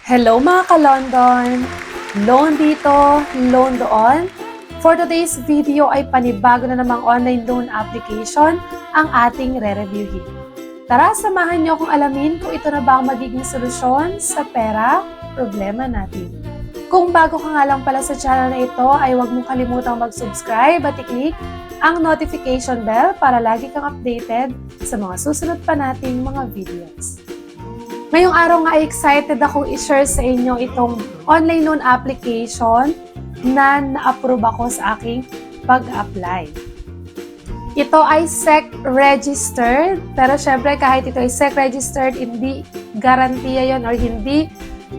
Hello mga ka-London! Loan dito, loan doon. For today's video ay panibago na namang online loan application ang ating re-reviewin. Tara, samahan niyo akong alamin kung ito na ba ang magiging solusyon sa pera problema natin. Kung bago ka nga lang pala sa channel na ito, ay huwag mong kalimutang mag-subscribe at i-click ang notification bell para lagi kang updated sa mga susunod pa nating mga videos. Ngayong araw nga ay excited akong i-share sa inyo itong online loan application na na-approve ako sa aking pag-apply. Ito ay SEC-registered, pero syempre kahit ito ay SEC-registered, hindi garantiya yon or hindi.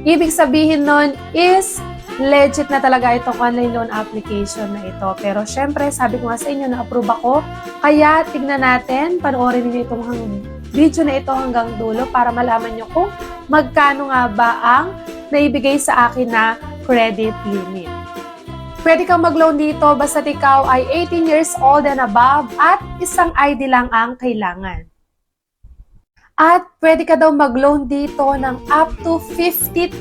Ibig sabihin nun is legit na talaga itong online loan application na ito. Pero syempre, sabi ko nga sa inyo, na-approve ako. Kaya tignan natin, panoorin niyo itong video na ito hanggang dulo para malaman nyo kung magkano nga ba ang naibigay sa akin na credit limit. Pwede kang mag-loan dito basta ikaw ay 18 years old and above at isang ID lang ang kailangan. At pwede ka daw mag-loan dito ng up to 50,000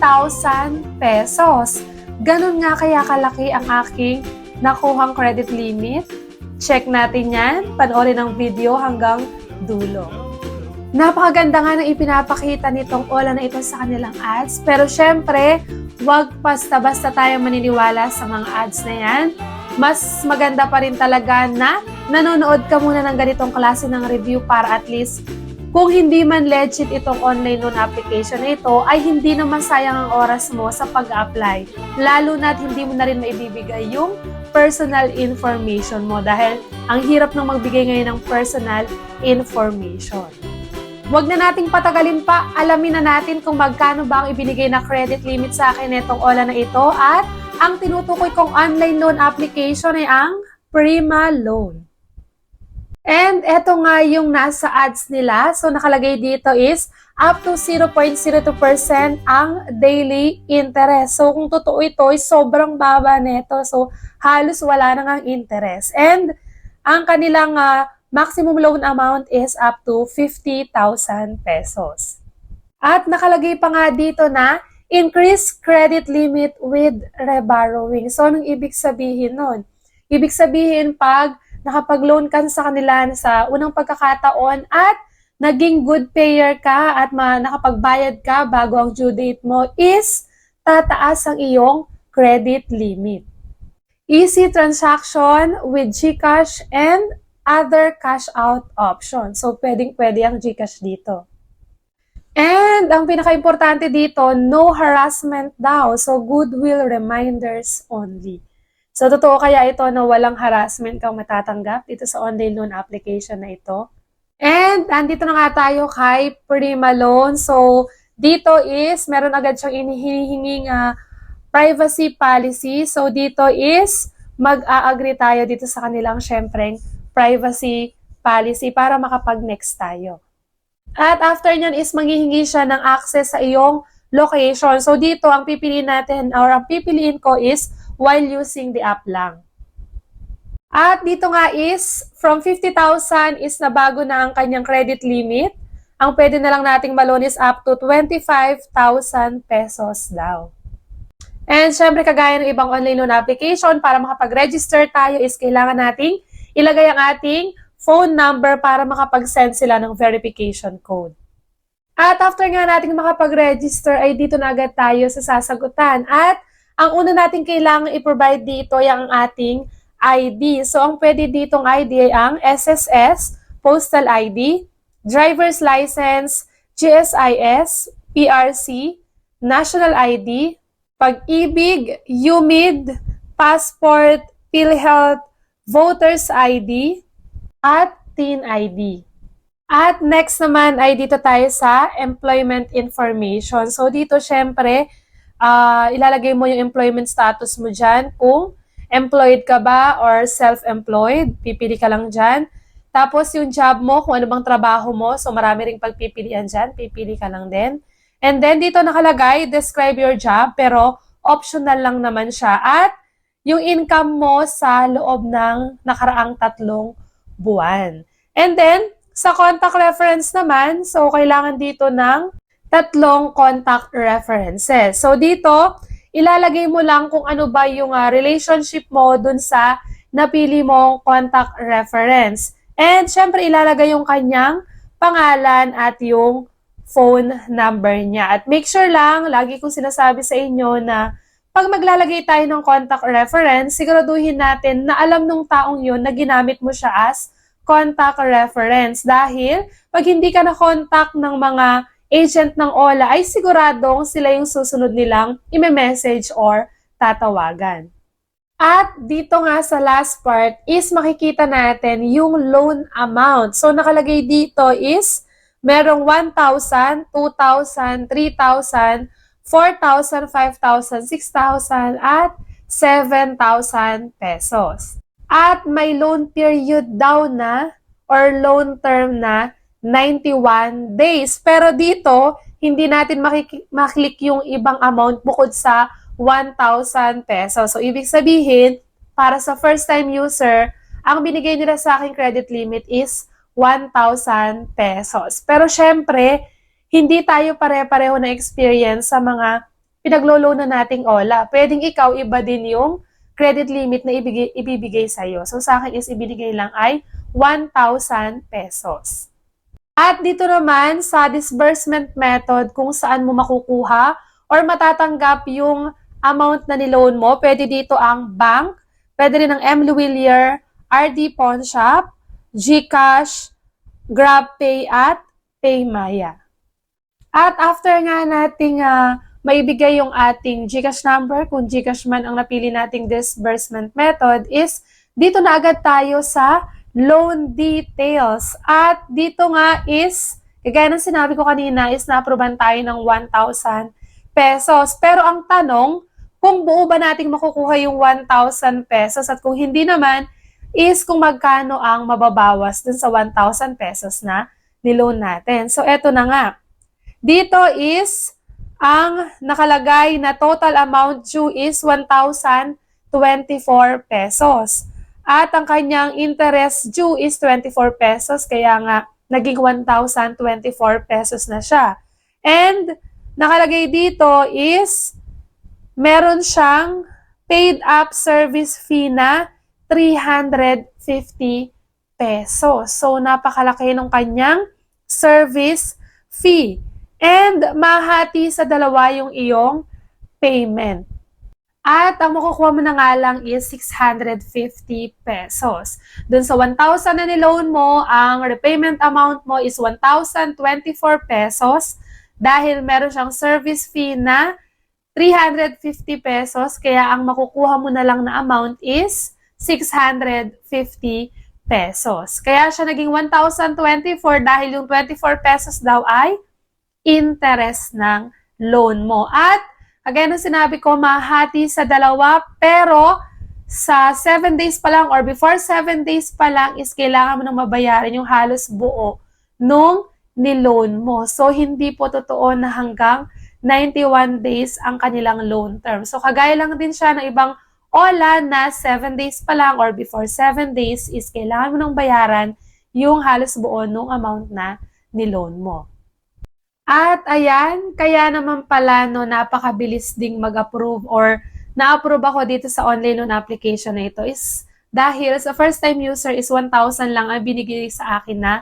pesos. Ganun nga kaya kalaki ang aking nakuhang credit limit. Check natin yan. Panoorin ang video hanggang dulo. Napakaganda nga na ipinapakita nitong Ola na ito sa kanilang ads. Pero syempre, wag basta-basta tayo maniniwala sa mga ads na yan. Mas maganda pa rin talaga na nanonood ka muna ng ganitong klase ng review para at least kung hindi man legit itong online loan application na ito, ay hindi na masayang ang oras mo sa pag-apply. Lalo na't hindi mo na rin maibibigay yung personal information mo dahil ang hirap nang magbigay ngayon ng personal information. Huwag na nating patagalin pa, alamin na natin kung magkano ba ang ibinigay na credit limit sa akin nitong Ola na ito at ang tinutukoy kong online loan application ay ang Prima Loan. And eto nga yung nasa ads nila. So nakalagay dito is up to 0.02% ang daily interest. So kung totoo ito, ay sobrang baba nito. So halos wala na ngang interest. And ang kanilang maximum loan amount is up to 50,000 pesos. At nakalagay pa nga dito na increase credit limit with reborrowing. So anong ibig sabihin nun? Ibig sabihin pag nakapag-loan ka sa kanila sa unang pagkakataon at naging good payer ka at nakapagbayad ka bago ang due date mo is tataas ang iyong credit limit. Easy transaction with GCash and other cash out option. So pwedeng-pwede ang GCash dito. And ang pinaka-importante dito, no harassment daw. So goodwill reminders only. So, totoo kaya ito na walang harassment kang matatanggap dito sa online loan application na ito. And, andito na nga tayo kay Prima Loan. So, dito is, meron agad siyang hinihinging privacy policy. So, dito is, mag-a-agree tayo dito sa kanilang, syempre, privacy policy para makapag-next tayo. At after nyan is, maghihingi siya ng access sa iyong location. So, dito, ang pipiliin natin, or ang pipiliin ko is, while using the app lang. At dito nga is, from 50,000 is nabago na ang kanyang credit limit. Ang pwede na lang nating malon is up to 25,000 pesos daw. And syempre, kagaya ng ibang online loan application, para makapag-register tayo is kailangan nating ilagay ang ating phone number para makapag-send sila ng verification code. At after nga nating makapag-register, ay dito na agad tayo sa sasagutan. At ang una natin kailangan i-provide dito ay ang ating ID. So, ang pwede ditong ID ay ang SSS, Postal ID, Driver's License, GSIS, PRC, National ID, Pag-ibig, UMID, Passport, PhilHealth, Voter's ID, at Teen ID. At next naman ay dito tayo sa Employment Information. So, dito syempre, ilalagay mo yung employment status mo dyan. Kung employed ka ba or self-employed, pipili ka lang dyan. Tapos yung job mo, kung ano bang trabaho mo, so marami ring pagpipilian dyan, pipili ka lang din. And then dito nakalagay, describe your job, pero optional lang naman siya. At yung income mo sa loob ng nakaraang 3 buwan. And then, sa contact reference naman, so kailangan dito ng tatlong contact references. So dito, ilalagay mo lang kung ano ba yung relationship mo dun sa napili mong contact reference. And syempre, ilalagay yung kanyang pangalan at yung phone number niya. At make sure lang, lagi kong sinasabi sa inyo na pag maglalagay tayo ng contact reference, siguraduhin natin na alam nung taong yun na ginamit mo siya as contact reference. Dahil pag hindi ka na-contact ng mga agent ng OLA, ay siguradong sila yung susunod nilang i-message or tatawagan. At dito nga sa last part is makikita natin yung loan amount. So nakalagay dito is merong 1,000, 2,000, 3,000, 4,000, 5,000, 6,000, at 7,000 pesos. At may loan period daw na or loan term na 91 days. Pero dito, hindi natin maklik yung ibang amount bukod sa 1,000 pesos. So, ibig sabihin, para sa first-time user, ang binigay nila sa aking credit limit is 1,000 pesos. Pero syempre, hindi tayo pare-pareho na experience sa mga pinaglolo-loanan nating OLA. Pwedeng ikaw, iba din yung credit limit na ibibigay sa'yo. So, sa akin is ibinigay lang ay 1,000 pesos. At dito naman, sa disbursement method, kung saan mo makukuha or matatanggap yung amount na niloan mo, pwede dito ang bank, pwede rin ang M. Luwilier, RD Pawn Shop, GCash, GrabPay at PayMaya. At after nga nating maibigay yung ating GCash number, kung GCash man ang napili nating disbursement method, is dito na agad tayo sa loan details. At dito nga is, kagaya ng sinabi ko kanina, is na-approvean tayo ng 1,000 pesos. Pero ang tanong, kung buo ba nating makukuha yung 1,000 pesos at kung hindi naman, is kung magkano ang mababawas dun sa 1,000 pesos na niloan natin. So, eto na nga. Dito is, ang nakalagay na total amount due is 1,024 pesos. At ang kanyang interest due is 24 pesos, kaya nga naging 1,024 pesos na siya. And nakalagay dito is meron siyang paid up service fee na 350 pesos. So napakalaki ng kanyang service fee. And mahati sa dalawa yung iyong payment. At ang makukuha mo na nga lang is 650 pesos. Dun sa 1,000 na niloan mo, ang repayment amount mo is 1,024 pesos dahil meron siyang service fee na 350 pesos, kaya ang makukuha mo na lang na amount is 650 pesos. Kaya siya naging 1,024 dahil yung 24 pesos daw ay interest ng loan mo. At again, ang sinabi ko, mahati sa dalawa, pero sa 7 days pa lang or before 7 days pa lang is kailangan mo nang mabayaran yung halos buo nung niloan mo. So, hindi po totoo na hanggang 91 days ang kanilang loan term. So, kagaya lang din siya ng ibang OLA na 7 days pa lang or before 7 days is kailangan mo nang bayaran yung halos buo nung amount na niloan mo. At ayan, kaya naman pala no, napakabilis ding mag-approve or na-approve ako dito sa online loan application na ito is dahil sa first time user is 1,000 lang ang binigay sa akin na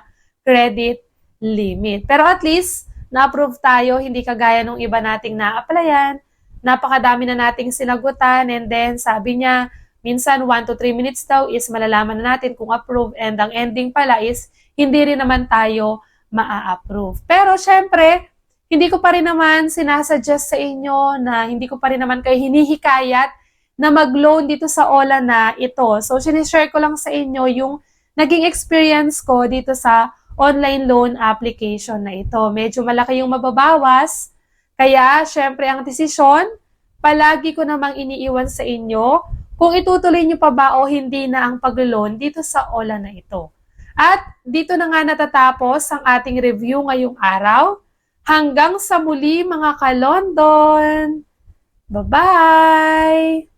credit limit. Pero at least, na-approve tayo, hindi kagaya nung iba nating na-applyan. Napakadami na nating sinagutan and then sabi niya, minsan 1 to 3 minutes daw is malalaman na natin kung approve and ang ending pala is hindi rin naman tayo ma-approve. Pero syempre, hindi ko pa rin naman sinasuggest sa inyo na hindi ko pa rin naman kayo hinihikayat na mag-loan dito sa OLA na ito. So, sinishare ko lang sa inyo yung naging experience ko dito sa online loan application na ito. Medyo malaki yung mababawas. Kaya, syempre, ang desisyon, palagi ko namang iniiwan sa inyo kung itutuloy nyo pa ba o hindi na ang pag-loan dito sa OLA na ito. At dito na nga natatapos ang ating review ngayong araw. Hanggang sa muli mga ka-London! Bye-bye!